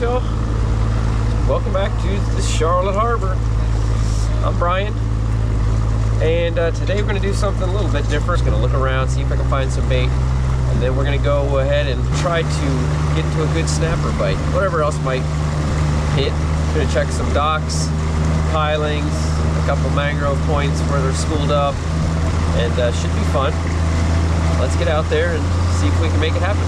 Alright y'all, welcome back to the Charlotte Harbor. I'm Brian, and today we're going to do something a little bit different. Just going to look around, see if I can find some bait, and then we're going to go ahead and try to get to a good snapper bite. Whatever else might hit. Going to check some docks, pilings, a couple mangrove points where they're schooled up, and should be fun. Let's get out there and see if we can make it happen.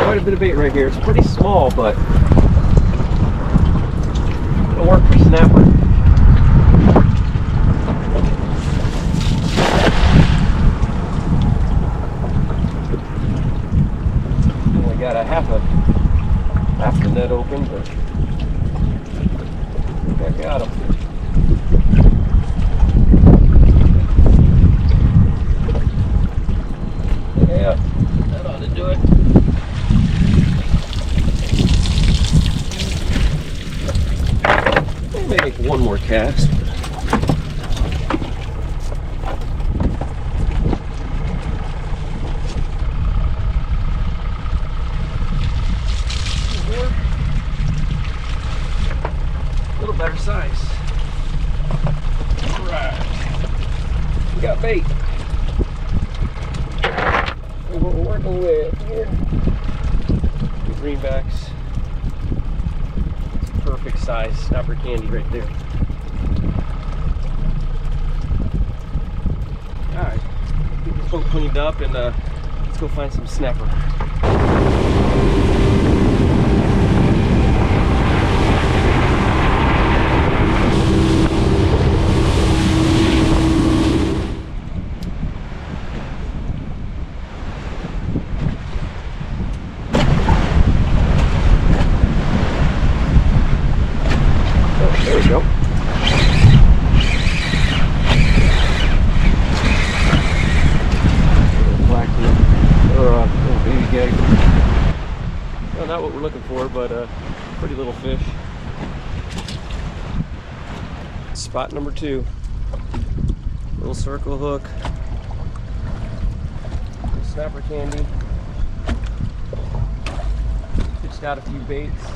Quite a bit of bait right here. It's pretty small, but it'll work for snapper. Only got a half the net open, but I got him. Yeah, that ought to do it. Make one more cast. A little better size. All right, we got bait. What we're working with here, the greenbacks. Perfect size snapper candy right there. Alright, get this boat cleaned up and let's go find some snapper. There we go. Black or baby gag. Well, not what we're looking for, but pretty little fish. Spot number 2. Little circle hook. Little snapper candy. Fished out a few baits.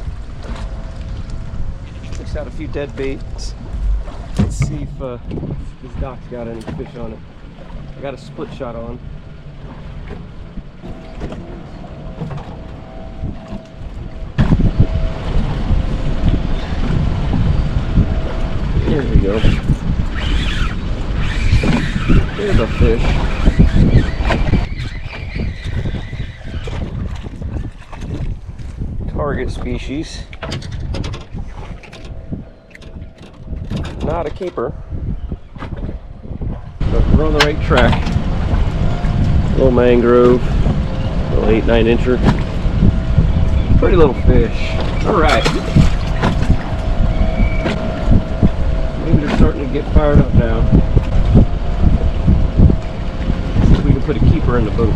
Out a few dead baits. Let's see if this dock's got any fish on it. I got a split shot on. Here we go. There's a fish. Target species. Not a caper, but we're on the right track. Little mangrove, little 8-9 incher. Pretty little fish. All right. Maybe they're starting to get fired up now. See if we can put a keeper in the boat.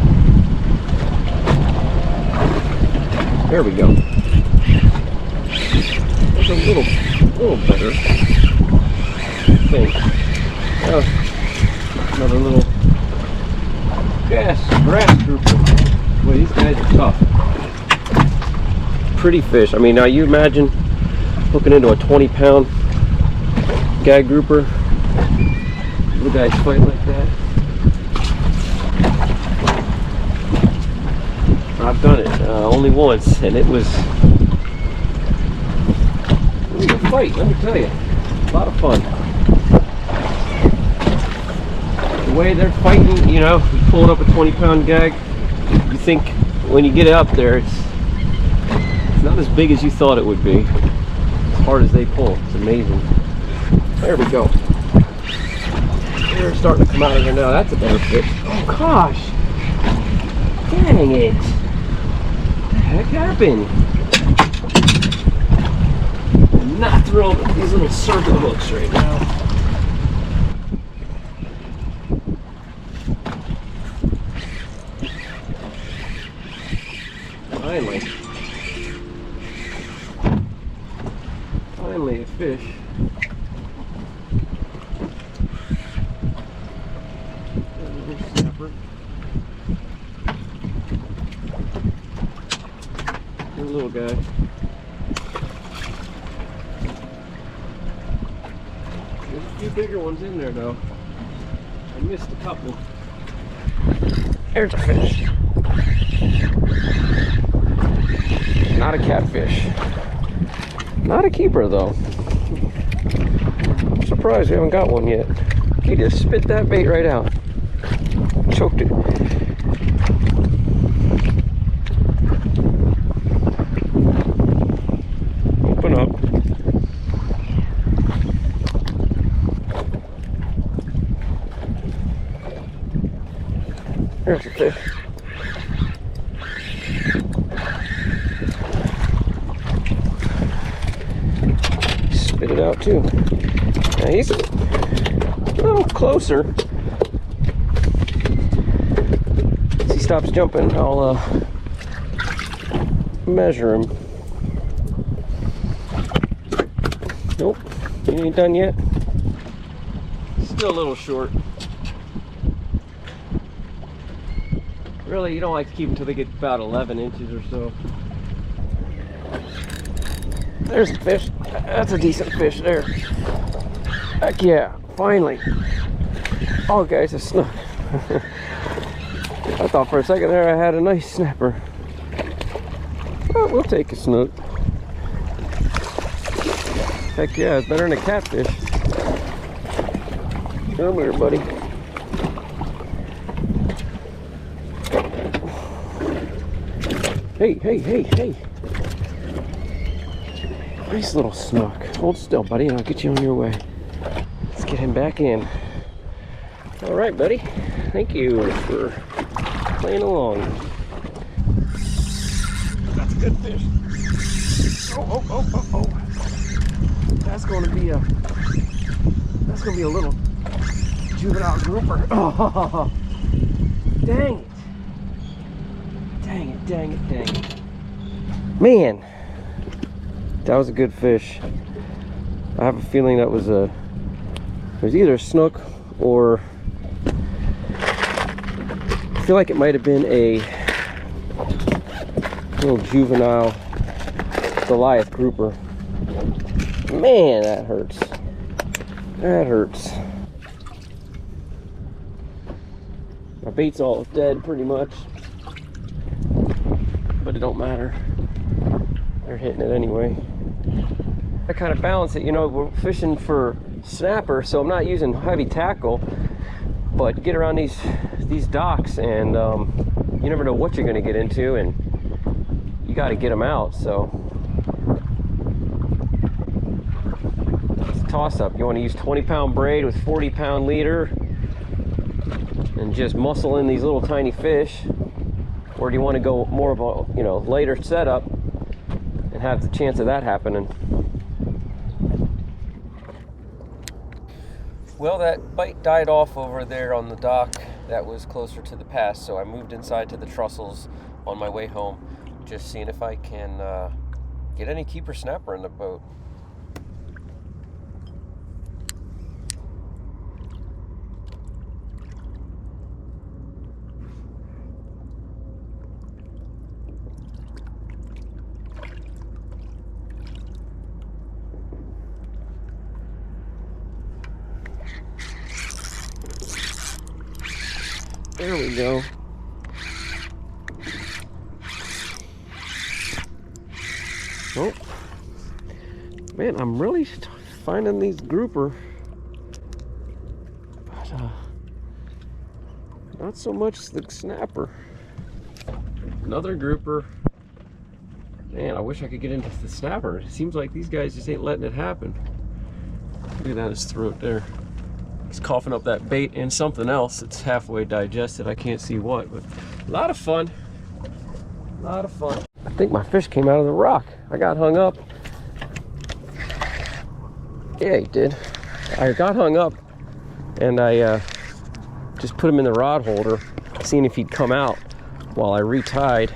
There we go. That's a little better. Oh, another little grass grouper. Boy, these guys are tough. Pretty fish. I mean, now you imagine hooking into a 20-pound gag grouper. Little guys fight like that. I've done it only once, and it was a fight, let me tell you. A lot of fun. the way they're fighting, you know, pulling up a 20-pound gag, you think when you get up there, it's not as big as you thought it would be. As hard as they pull, it's amazing. There we go. They're starting to come out of there now. That's a better fish. Oh gosh! Dang it! What the heck happened? I'm not thrilled with these little circle hooks right now. Finally a fish. There's a little snapper. Here's a little guy. There's a few bigger ones in there though. I missed a couple. There's a fish. Not a catfish. Not a keeper though. I'm surprised we haven't got one yet. He just spit that bait right out. Choked it. Open up. There's a fish. Spit it out too. Now he's a little closer. As he stops jumping, I'll measure him. Nope, he ain't done yet. Still a little short. Really, you don't like to keep them until they get about 11 inches or so. There's a fish. That's a decent fish there. Heck yeah, finally. Oh guys, a snook. I thought for a second there I had a nice snapper. Oh, we'll take a snook. Heck yeah, it's better than a catfish. Come here, buddy. Hey, hey, hey, hey. Nice little snook. Hold still, buddy, and I'll get you on your way. Let's get him back in. All right, buddy. Thank you for playing along. That's a good fish. Oh, oh, oh, oh, oh. That's going to be a little juvenile grouper. Oh, dang it. Dang it, dang it, dang it. Man, that was a good fish. I have a feeling that was it was either a snook or I feel like it might have been a little juvenile Goliath grouper. Man, that hurts. That hurts. My bait's all dead pretty much. But it don't matter. They're hitting it anyway. I kind of balance it, you know, we're fishing for snapper, so I'm not using heavy tackle, but get around these docks and you never know what you're going to get into, and you got to get them out. So it's a toss-up. You want to use 20-pound braid with 40-pound leader and just muscle in these little tiny fish, or do you want to go more of a, you know, later setup and have the chance of that happening? Well, that bite died off over there on the dock that was closer to the pass, so I moved inside to the trussels on my way home, just seeing if I can get any keeper snapper in the boat. There we go. Oh, man, I'm really finding these grouper. But Not so much the snapper. Another grouper. Man, I wish I could get into the snapper. It seems like these guys just ain't letting it happen. Look at that, his throat there. He's coughing up that bait and something else. It's halfway digested. I can't see what, but a lot of fun. A lot of fun. I think my fish came out of the rock. I got hung up. Yeah, he did. I got hung up and I just put him in the rod holder, seeing if he'd come out while I retied.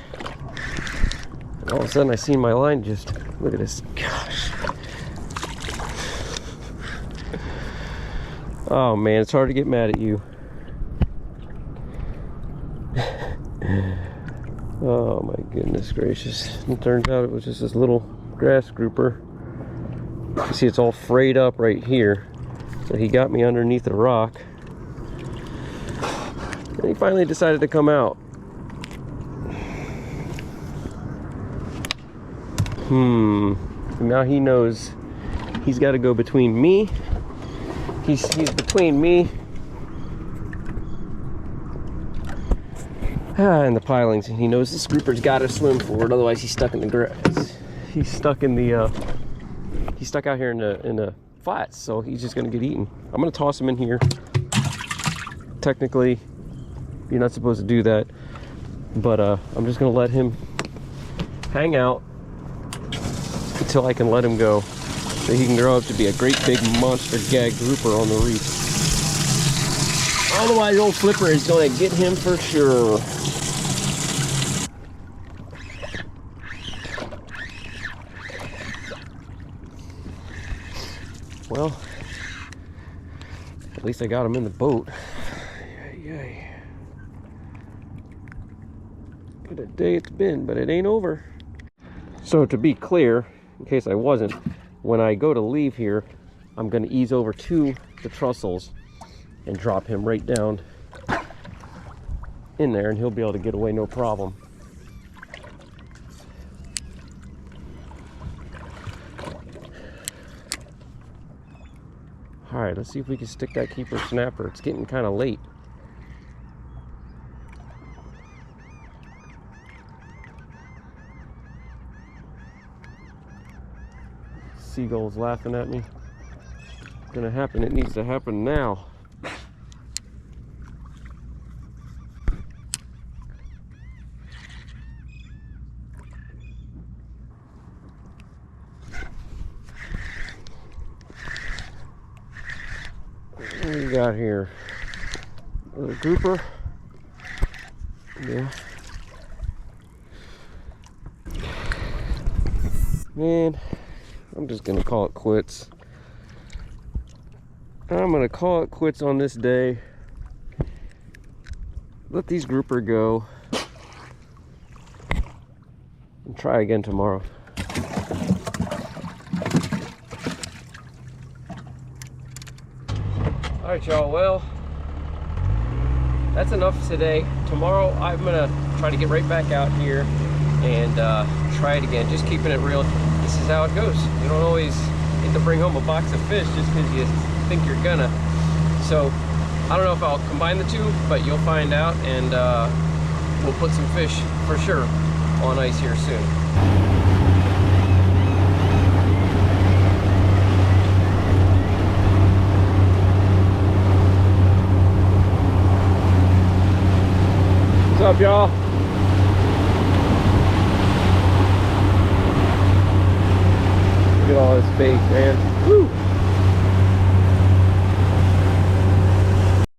And all of a sudden I seen my line just, look at this, gosh. Oh man, it's hard to get mad at you. Oh my goodness gracious. It turns out it was just this little grass grouper. You see it's all frayed up right here. So he got me underneath the rock. And he finally decided to come out. Now he knows he's got to go between me. He's between me and the pilings, and he knows this grouper's got to swim forward. Otherwise, he's stuck in the grass. He's stuck in the. He's stuck out here in the flats, so he's just gonna get eaten. I'm gonna toss him in here. Technically, you're not supposed to do that, but I'm just gonna let him hang out until I can let him go, so he can grow up to be a great big monster gag grouper on the reef. Otherwise, old Flipper is gonna get him for sure. Well, at least I got him in the boat. Yay. What a day it's been, but it ain't over. So to be clear, in case I wasn't, when I go to leave here, I'm going to ease over to the trestles and drop him right down in there, and he'll be able to get away no problem. All right, let's see if we can stick that keeper snapper. It's getting kind of late. Seagull's laughing at me. It's gonna happen. It needs to happen now. What do we got here? A little grouper. Yeah. Man, I'm just gonna call it quits. I'm gonna call it quits on this day. Let these grouper go. And try again tomorrow. Alright y'all, well, that's enough today. Tomorrow I'm gonna try to get right back out here and try it again, just keeping it real. This is how it goes. You don't always get to bring home a box of fish just because you think you're gonna. So I don't know if I'll combine the two, but you'll find out, and we'll put some fish for sure on ice here soon. What's up, y'all? Look at all this bait, man. Woo!